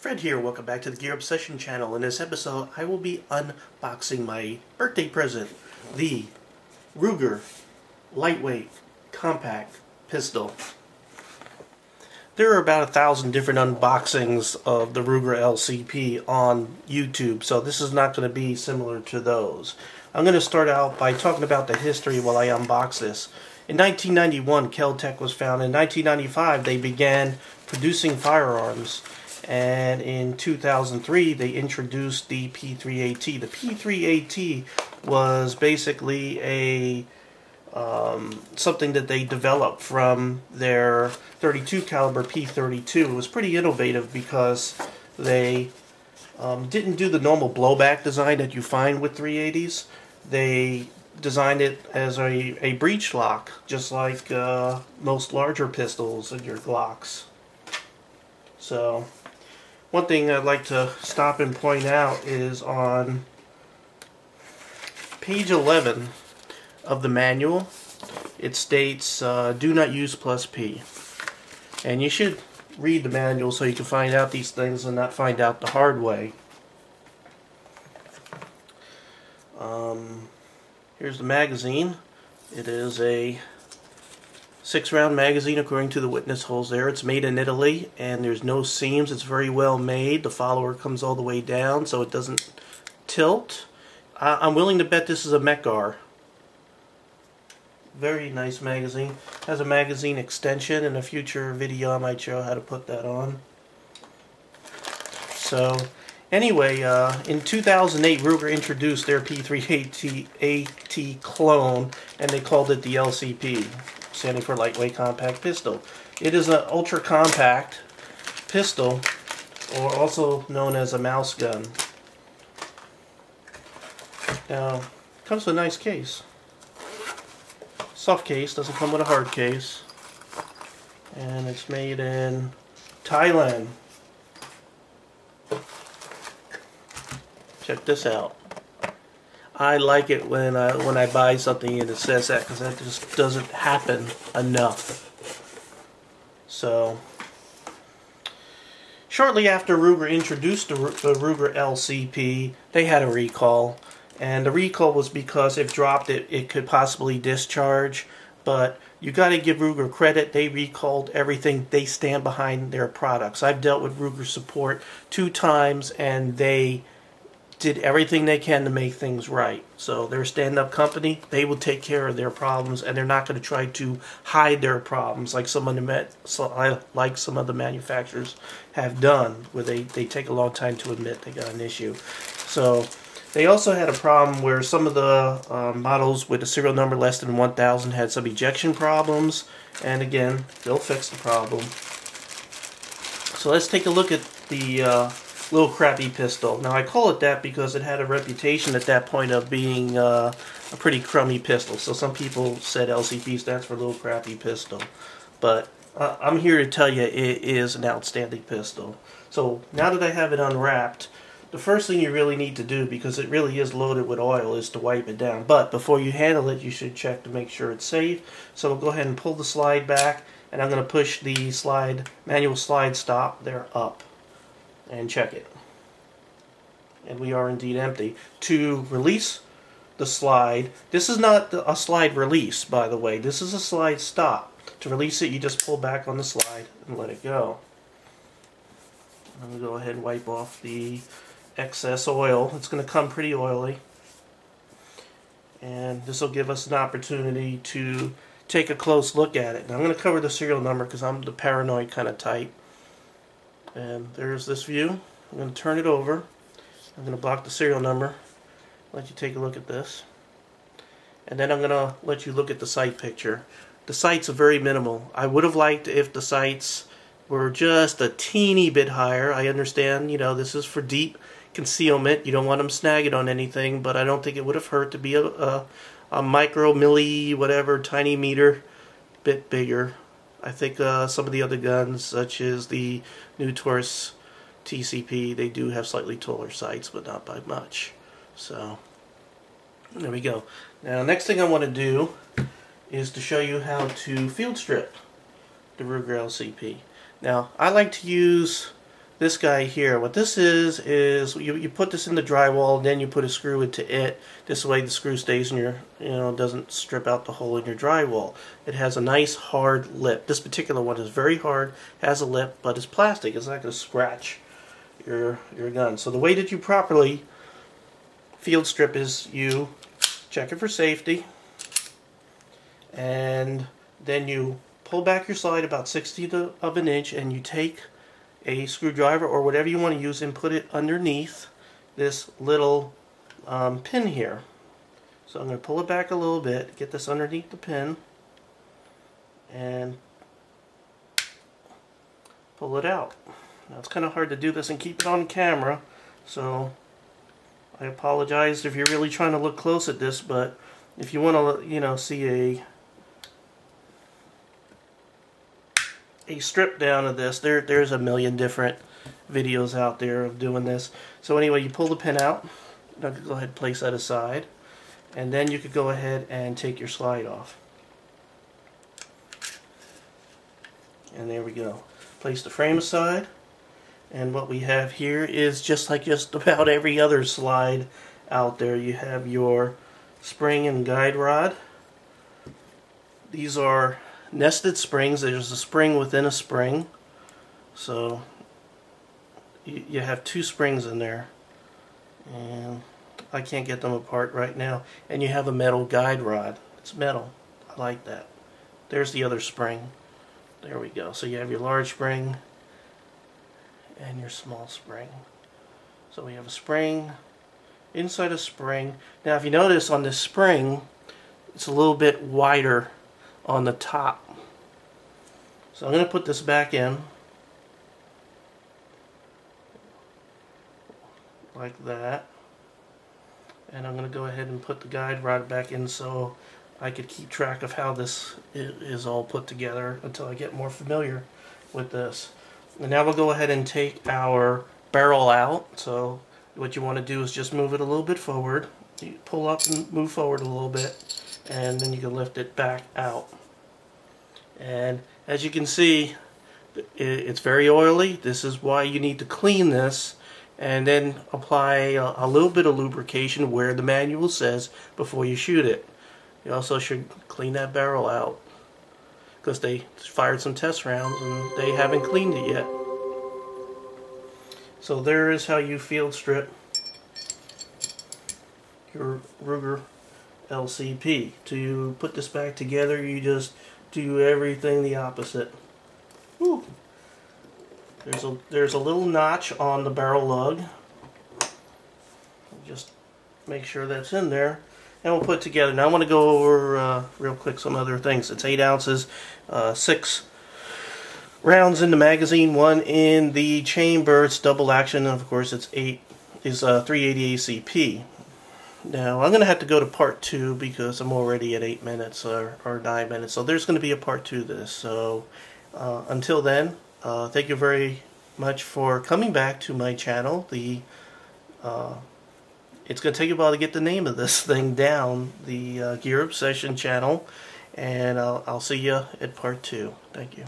Fred here, welcome back to the Gear Obsession channel. In this episode, I will be unboxing my birthday present, the Ruger lightweight compact pistol. There are about 1,000 different unboxings of the Ruger LCP on YouTube, so this is not going to be similar to those. I'm going to start out by talking about the history while I unbox this. In 1991, Kel-Tec was founded. In 1995, they began producing firearms. And in 2003, they introduced the P3AT. The P3AT was basically a something that they developed from their .32 caliber P32. It was pretty innovative because they didn't do the normal blowback design that you find with 380s. They designed it as a breech lock, just like most larger pistols and your Glocks. So one thing I'd like to stop and point out is on page 11 of the manual, it states do not use +P. And you should read the manual so you can find out these things and not find out the hard way. Here's the magazine. It is a 6-round magazine according to the witness holes there. It's made in Italy and there's no seams. It's very well made. The follower comes all the way down so it doesn't tilt. I'm willing to bet this is a Mekar. Very nice magazine. Has a magazine extension. In a future video I might show how to put that on. So anyway, in 2008 Ruger introduced their P3AT clone and they called it the LCP, standing for lightweight compact pistol. It is an ultra compact pistol, or also known as a mouse gun. Now, it comes with a nice case. Soft case, doesn't come with a hard case. And it's made in Thailand. Check this out. I like it when I buy something and it says that, because that just doesn't happen enough. So, shortly after Ruger introduced the Ruger LCP, they had a recall. And the recall was because if dropped, it could possibly discharge. But you got to give Ruger credit. They recalled everything. They stand behind their products. I've dealt with Ruger support 2 times, and they did everything they can to make things right. So they're a stand-up company. They will take care of their problems, and they're not going to try to hide their problems like some of the manufacturers have done, where they take a long time to admit they got an issue. So they also had a problem where some of the models with a serial number less than 1,000 had some ejection problems, and again, they'll fix the problem. So let's take a look at the little crappy pistol. Now I call it that because it had a reputation at that point of being a pretty crummy pistol. So some people said LCP stands for little crappy pistol. But I'm here to tell you it is an outstanding pistol. So now that I have it unwrapped, the first thing you really need to do, because it really is loaded with oil, is to wipe it down. But before you handle it, you should check to make sure it's safe. So we'll go ahead and pull the slide back, and I'm going to push the manual slide stop there up and check it. And we are indeed empty. To release the slide, this is not a slide release, by the way. This is a slide stop. To release it, you just pull back on the slide and let it go. I'm going to go ahead and wipe off the excess oil. It's going to come pretty oily. And this will give us an opportunity to take a close look at it. Now I'm going to cover the serial number because I'm the paranoid kind of type. And there's this view. I'm going to turn it over. I'm going to block the serial number, let you take a look at this. And then I'm going to let you look at the sight picture. The sights are very minimal. I would have liked if the sights were just a teeny bit higher. I understand, you know, this is for deep concealment. You don't want them snagging on anything, but I don't think it would have hurt to be a micro, milli, whatever, tiny meter bit bigger. I think some of the other guns, such as the new Taurus TCP, they do have slightly taller sights, but not by much. So there we go. Now next thing I want to do is to show you how to field strip the Ruger LCP. Now I like to use this guy here. What this is you put this in the drywall, and then you put a screw into it. This way the screw stays in your, doesn't strip out the hole in your drywall. It has a nice hard lip. This particular one is very hard, has a lip, but it's plastic. It's not going to scratch your gun. So the way that you properly field strip is you check it for safety, and then you pull back your slide about 1/60 of an inch, and you take a screwdriver or whatever you want to use and put it underneath this little pin here. So I'm going to pull it back a little bit, get this underneath the pin, and pull it out. Now it's kind of hard to do this and keep it on camera, so I apologize if you're really trying to look close at this, but if you want to, see a strip down of this, there's a million different videos out there of doing this. So anyway, you pull the pin out. Now go ahead and place that aside, and then you could go ahead and take your slide off. And there we go. Place the frame aside, and what we have here is just like just about every other slide out there. You have your spring and guide rod. These are nested springs. There's a spring within a spring, so you have two springs in there, and I can't get them apart right now. And you have a metal guide rod. It's metal. I like that. There's the other spring. There we go. So you have your large spring and your small spring. So we have a spring inside a spring. Now if you notice on this spring, it's a little bit wider on the top. So I'm going to put this back in like that, and I'm going to go ahead and put the guide rod back in so I could keep track of how this is all put together until I get more familiar with this. And now we'll go ahead and take our barrel out. So what you want to do is just move it a little bit forward. You pull up and move forward a little bit, and then you can lift it back out. And as you can see, it's very oily. This is why you need to clean this and then apply a little bit of lubrication where the manual says before you shoot it. You also should clean that barrel out because they fired some test rounds and they haven't cleaned it yet. So there is how you field strip your Ruger LCP. To put this back together, you just do everything the opposite. Whew. There's a little notch on the barrel lug. Just make sure that's in there, and we'll put it together. Now I want to go over real quick some other things. It's 8 ounces, 6 rounds in the magazine, 1 in the chamber. It's double action, and of course it's 380 ACP. Now I'm going to have to go to part 2 because I'm already at 8 minutes or 9 minutes. So there's going to be a part 2 to this. So until then, thank you very much for coming back to my channel. It's going to take a while to get the name of this thing down, the Gear Obsession channel. And I'll see you at part 2. Thank you.